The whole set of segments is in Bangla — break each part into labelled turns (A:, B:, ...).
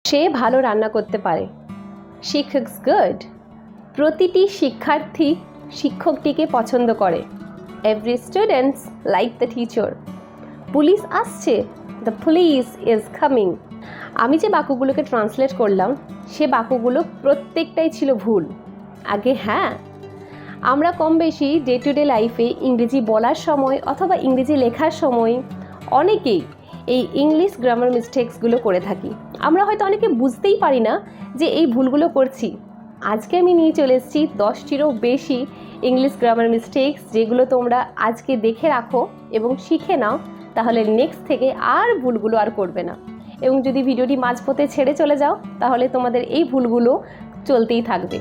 A: সে ভালো রান্না করতে পারে। She cooks good. প্রতিটি শিক্ষার্থী শিক্ষকটিকে পছন্দ করে। Every student like the teacher. Police আসছে। The police is coming. আমি যে বাক্যগুলোকে ট্রান্সলেট করলাম সে বাক্যগুলো প্রত্যেকটাই ছিল ভুল। আগে হ্যাঁ, আমরা কম বেশি ডে টু ডে লাইফে ইংরেজি বলার সময় অথবা ইংরেজি লেখার সময় অনেকেই এই ইংলিশ গ্রামার মিস্টেক্সগুলো করে থাকি। আমরা হয়তো অনেকে বুঝতেই পারি না যে এই ভুলগুলো করছি। আজকে আমি নিয়ে চলে এসেছি 10টিরও বেশি ইংলিশ গ্রামার মিস্টেক্স, যেগুলো তোমরা আজকে দেখে রাখো এবং শিখে নাও, তাহলে নেক্সট থেকে আর ভুলগুলো আর করবে না। এবং যদি ভিডিওটি মাঝপথে ছেড়ে চলে যাও তাহলে তোমাদের এই ভুলগুলো চলতেই থাকবে।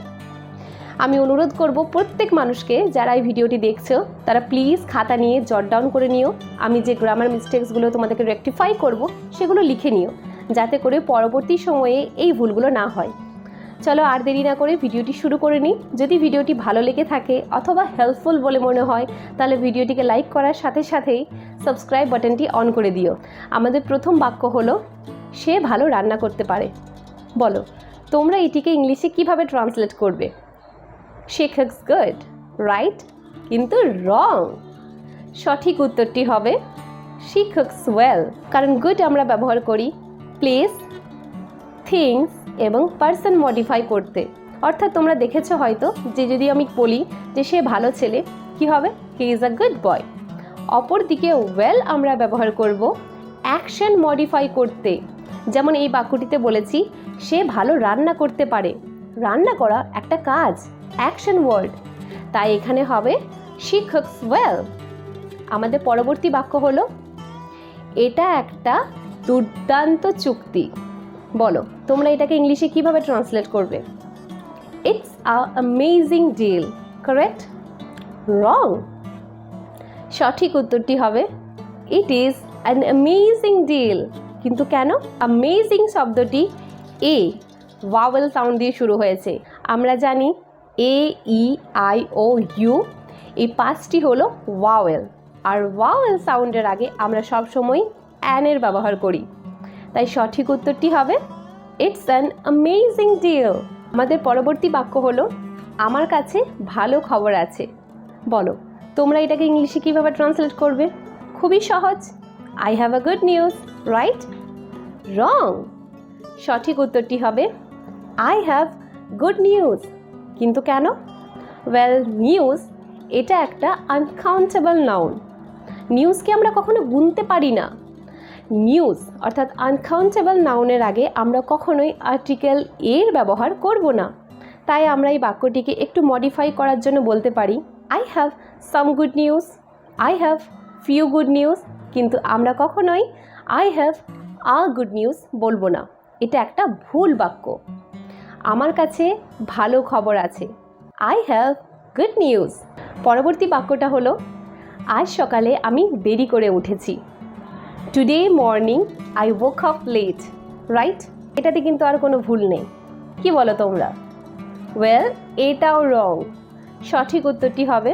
A: আমি অনুরোধ করব প্রত্যেক মানুষকে যারা এই ভিডিওটি দেখছো তারা প্লিজ খাতা নিয়ে জট ডাউন করে নিও। আমি যে গ্রামার মিস্টেক্সগুলো তোমাদেরকে রেকটিফাই করব সেগুলো লিখে নিও, যাতে করে পরবর্তী সময়ে এই ভুলগুলো না হয়। চলো আর দেরি না করে ভিডিওটি শুরু করে নিই। যদি ভিডিওটি ভালো লেগে থাকে অথবা হেল্পফুল বলে মনে হয় তাহলে ভিডিওটিকে লাইক করার সাথে সাথেই সাবস্ক্রাইব বাটনটি অন করে দিও। আমাদের প্রথম বাক্য হলো সে ভালো রান্না করতে পারে। বলো তোমরা এটিকে ইংলিশে কিভাবে ট্রান্সলেট করবে? She cooks good, right? কিন্তু রং। সঠিক উত্তরটি হবে she cooks well, কারণ good আমরা ব্যবহার করি প্লেস, থিংস এবং পারসন মডিফাই করতে। অর্থাৎ তোমরা দেখেছো হয়তো যে যদি আমি বলি যে সে ভালো ছেলে, কি হবে? he is a good boy। অপরদিকে well আমরা ব্যবহার করব অ্যাকশন মডিফাই করতে। যেমন এই বাক্যটিতে বলেছি সে ভালো রান্না করতে পারে। রান্না করা একটা কাজ, অ্যাকশন ওয়ার্ড, তাই এখানে হবে she cooks well। আমাদের পরবর্তী বাক্য হলো এটা একটা দুর্দান্ত চুক্তি। বলো তোমরা এটাকে ইংলিশে কিভাবে ট্রান্সলেট করবে? It's a amazing deal, correct? Wrong. সঠিক উত্তরটি হবে it is an amazing deal. কিন্তু কেন? অ্যামেজিং শব্দটি এ ভাওয়েল সাউন্ড দিয়ে শুরু হয়েছে। আমরা জানি এ, ই, আই, ও, ইউ এই পাঁচটি হলো ভাওয়েল, আর ভাওয়েল সাউন্ডের আগে আমরা সবসময় অ্যানের ব্যবহার করি। তাই সঠিক উত্তরটি হবে ইটস অ্যান অ্যামেজিং ডিল। আমাদের পরবর্তী বাক্য হলো আমার কাছে ভালো খবর আছে। বলো তোমরা এটাকে ইংলিশে কিভাবে ট্রান্সলেট করবে? খুবই সহজ, I have a good news, right? Wrong. সঠিক উত্তরটি হবে আই হ্যাভ গুড নিউজ। কিন্তু কেন? ওয়েল নিউজ এটা একটা আনকাউন্টেবল নাউন। নিউজকে আমরা কখনো গুনতে পারি না। নিউজ অর্থাৎ আনকাউন্টেবল নাউনের আগে আমরা কখনোই আর্টিকেল এর ব্যবহার করব না। তাই আমরা এই বাক্যটিকে একটু মডিফাই করার জন্য বলতে পারি I have some good news, I have few good news. কিন্তু আমরা কখনোই I have a good news বলবো না, এটা একটা ভুল বাক্য। আমার কাছে ভালো খবর আছে, আই হ্যাভ গুড নিউজ। পরবর্তী বাক্যটা হলো আজ সকালে আমি দেরি করে উঠেছি। Today morning I woke up late, right? এটাতে কিন্তু আর কোনো ভুল নেই। কি বলো তোমরা? ওয়েল এটাও রং। সঠিক উত্তরটি হবে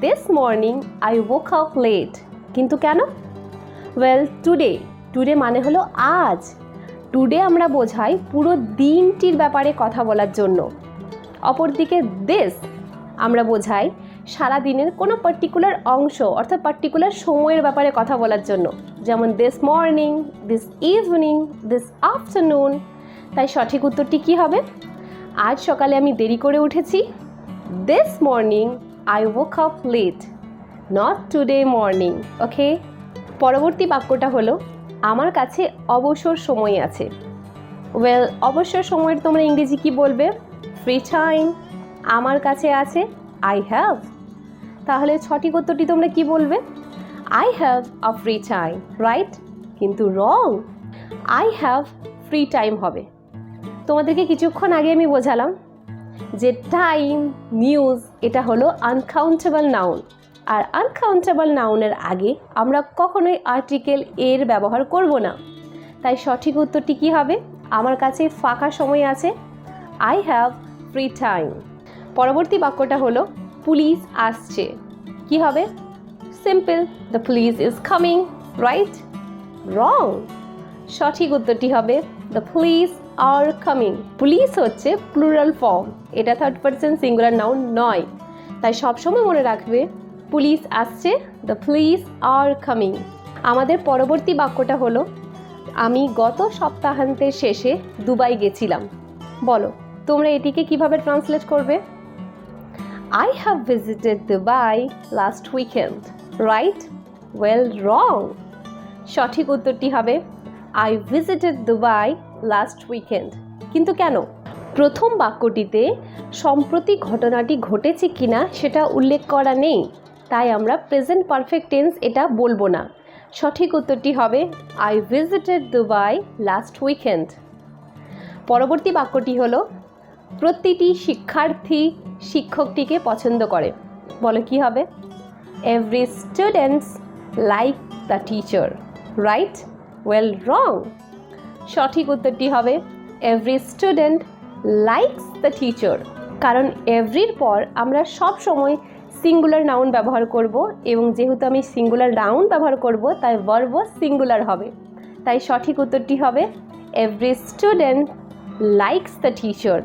A: this morning I woke up late। কিন্তু কেন? ওয়েল টুডে, টুডে মানে হলো আজ। টুডে আমরা বোঝাই পুরো দিনটির ব্যাপারে কথা বলার জন্য। অপরদিকে দিস আমরা বোঝাই সারা দিনের কোনো পার্টিকুলার অংশ অর্থাৎ পার্টিকুলার সময়ের ব্যাপারে কথা বলার জন্য, যেমন this morning, this evening, this afternoon. তাই সঠিক উত্তরটি কি হবে? আজ সকালে আমি দেরি করে উঠেছি। This morning I woke up late, not today morning. Okay. পরবর্তী বাক্যটা হলো আমার কাছে অবসর সময় আছে। ওয়েল অবসর সময়ের তোমরা ইংরেজি কি বলবে? Free time. আমার কাছে আছে আই হ্যাভ। তাহলে সঠিক উত্তরটি তোমরা কি বলবে? I have a free time, right? কিন্তু রং। আই হ্যাভ ফ্রি টাইম হবে। তোমাদেরকে কিছুক্ষণ আগে আমি বোঝালাম যে টাইম, নিউজ এটা হলো আনকাউন্টেবল নাউন, আর আনকাউন্টেবল নাউনের আগে আমরা কখনোই আর্টিকেল এর ব্যবহার করব না। তাই সঠিক উত্তরটি কি হবে? আমার কাছে ফাঁকা সময় আছে, আই হ্যাভ ফ্রি টাইম। পরবর্তী বাক্যটা হলো পুলিশ আসছে। কি হবে? Simple, the police is coming, right? Wrong. সঠিক উত্তরটি হবে the police are coming. Police হচ্ছে প্লুরাল ফর্ম, এটা থার্ড পারসন সিঙ্গুলার নাউন নয়, তাই সবসময় মনে রাখবে পুলিশ আসছে, দ্য পুলিশ আর কামিং। আমাদের পরবর্তী বাক্যটা হলো আমি গত সপ্তাহান্তের শেষে দুবাই গেছিলাম। বলো তোমরা এটিকে কিভাবে ট্রান্সলেট করবে? I have visited Dubai last weekend. Right? Well, wrong. সঠিক উত্তরটি হবে I visited Dubai last weekend. কিন্তু কেন? প্রথম বাক্যটিতে সম্প্রতি ঘটনাটি ঘটেছে কিনা সেটা উল্লেখ করা নেই, তাই আমরা প্রেজেন্ট পারফেক্ট টেন্স এটা বলবো না। সঠিক উত্তরটি হবে I visited Dubai last weekend. পরবর্তী বাক্যটি হলো প্রতিটি শিক্ষার্থী শিক্ষকটিকে পছন্দ করে। বলো কি হবে? Every student like the teacher. Right? Well, wrong. সঠিক উত্তরটি হবে Every student likes the teacher. কারণ এভরির পর আমরা সব সময় সিঙ্গুলার নাউন ব্যবহার করব, এবং যেহেতু আমি সিঙ্গুলার নাউন ব্যবহার করব তাই ভার্বও সিঙ্গুলার হবে। তাই সঠিক উত্তরটি হবে Every student likes the teacher.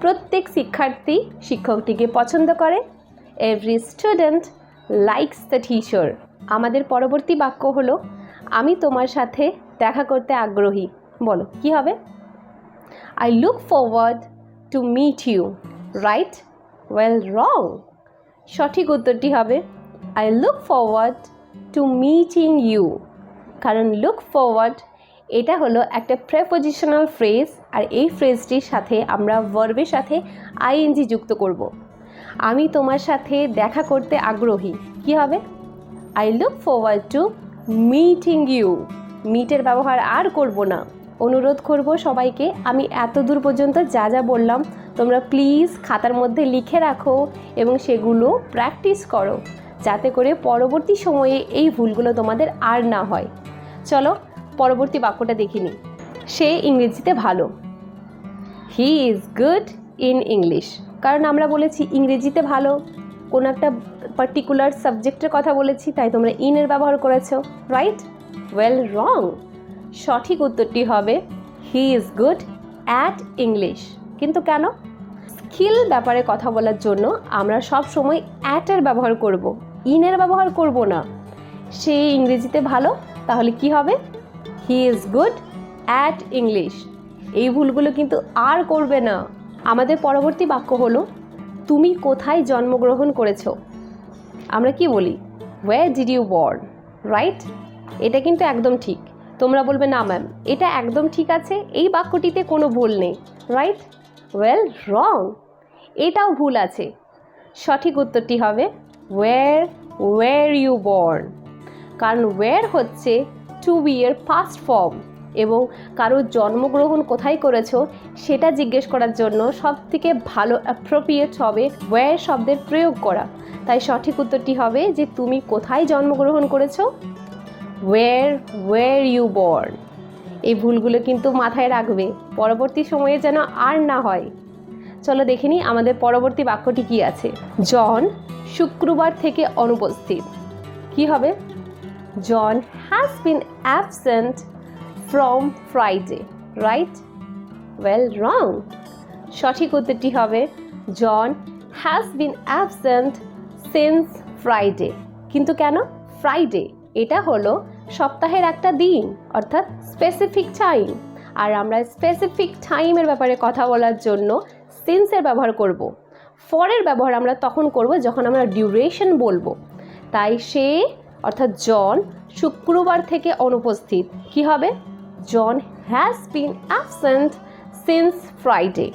A: প্রত্যেক শিক্ষার্থী শিক্ষকটিকে পছন্দ করে। Every student likes the teacher. আমাদের পরবর্তী বাক্য হলো আমি তোমার সাথে দেখা করতে আগ্রহী। বলো কি হবে? I look forward to meet you. Right? Well, wrong. সঠিক উত্তরটি হবে I look forward to meeting you. কারণ look forward এটা হলো একটা প্রেপোজিশনাল ফ্রেজ, আর এই ফ্রেজটির সাথে আমরা ভার্বের সাথে ing যুক্ত করব। আমি তোমার সাথে দেখা করতে আগ্রহী কি হবে? I look forward to meeting you. মিটের ব্যবহার আর করব না। অনুরোধ করব সবাইকে, আমি এত দূর পর্যন্ত যা যা বললাম তোমরা প্লিজ খাতার মধ্যে লিখে রাখো এবং সেগুলো প্র্যাকটিস করো, যাতে করে পরবর্তী সময়ে এই ভুলগুলো তোমাদের আর না হয়। চলো পরবর্তী বাক্যটা দেখিনি। সে ইংরেজিতে ভালো। He is good in English. কারণ আমরা বলেছি ইংরেজিতে ভালো, কোনো একটা পার্টিকুলার সাবজেক্টের কথা বলেছি, তাই তোমরা ইনের ব্যবহার করেছো। রাইট? Well, wrong. সঠিক উত্তরটি হবে he is good at English. কিন্তু কেন? স্কিল ব্যাপারে কথা বলার জন্য আমরা সব সময় অ্যাটের ব্যবহার করব, ইনের ব্যবহার করব না। সে ইংরেজিতে ভালো, তাহলে কি হবে? He is good at English. এই ভুলগুলো কিন্তু আর করবে না। আমাদের পরবর্তী বাক্য হলো তুমি কোথায় জন্মগ্রহণ করেছো। আমরা কি বলি? Where did you born. Right? এটা কিন্তু একদম ঠিক। তোমরা বলবে না ম্যাম এটা একদম ঠিক আছে, এই বাক্যটিতে কোনো ভুল নেই। রাইট? ওয়েল, রং। এটাও ভুল আছে। সঠিক উত্তরটি হবে ওয়্যার ইউ বর্ন। কারণ ওয়্যার হচ্ছে টু বি এর পাস্ট ফর্ম, এবং কারো জন্মগ্রহণ কোথায় করেছো সেটা জিজ্ঞেস করার জন্য সবথেকে ভালো অ্যাপ্রোপ্রিয়েট হবে ওয়্যার শব্দের প্রয়োগ করা। তাই সঠিক উত্তরটি হবে যে তুমি কোথায় জন্মগ্রহণ করেছো, ওয়্যার ইউ বর্ন। এই ভুলগুলো কিন্তু মাথায় রাখবে, পরবর্তী সময়ে যেন আর না হয়। চলো দেখে নিই আমাদের পরবর্তী বাক্যটি কি আছে। জন শুক্রবার থেকে অনুপস্থিত। কি হবে? John has been absent from Friday. Right? Well, wrong. সঠিক উত্তরটি হবে John has been absent since Friday. কিন্তু কেন? ফ্রাইডে এটা হলো সপ্তাহের একটা দিন, অর্থাৎ স্পেসিফিক টাইম, আর আমরা স্পেসিফিক টাইমের ব্যাপারে কথা বলার জন্য সিন্সের ব্যবহার করব। ফরের ব্যবহার আমরা তখন করব যখন আমরা ডিউরেশন বলবো। তাই সে অর্থাৎ জন শুক্রবার থেকে অনুপস্থিত। কি হবে? John has been absent since Friday.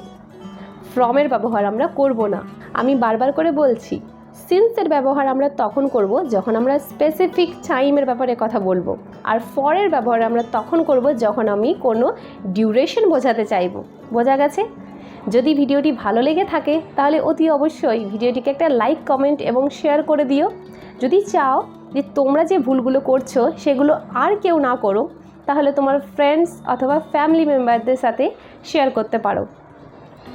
A: ফ্রমের ব্যবহার আমরা করব না। আমি বারবার করে বলছি সিন্সের ব্যবহার আমরা তখন করব যখন আমরা স্পেসিফিক টাইমের ব্যাপারে কথা বলবো, আর ফরের ব্যবহার আমরা তখন করব যখন আমি কোনো ডিউরেশন বোঝাতে চাইব। বোঝা গেছে? যদি ভিডিওটি ভালো লেগে থাকে তাহলে অতি অবশ্যই ভিডিওটিকে একটা লাইক, কমেন্ট এবং শেয়ার করে দিও। যদি চাও যে তোমরা যে ভুলগুলো করছো সেগুলো আর কেউ না করো, তাহলে তোমার ফ্রেন্ডস অথবা ফ্যামিলি মেম্বারদের সাথে শেয়ার করতে পারো।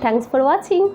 A: Thanks for watching.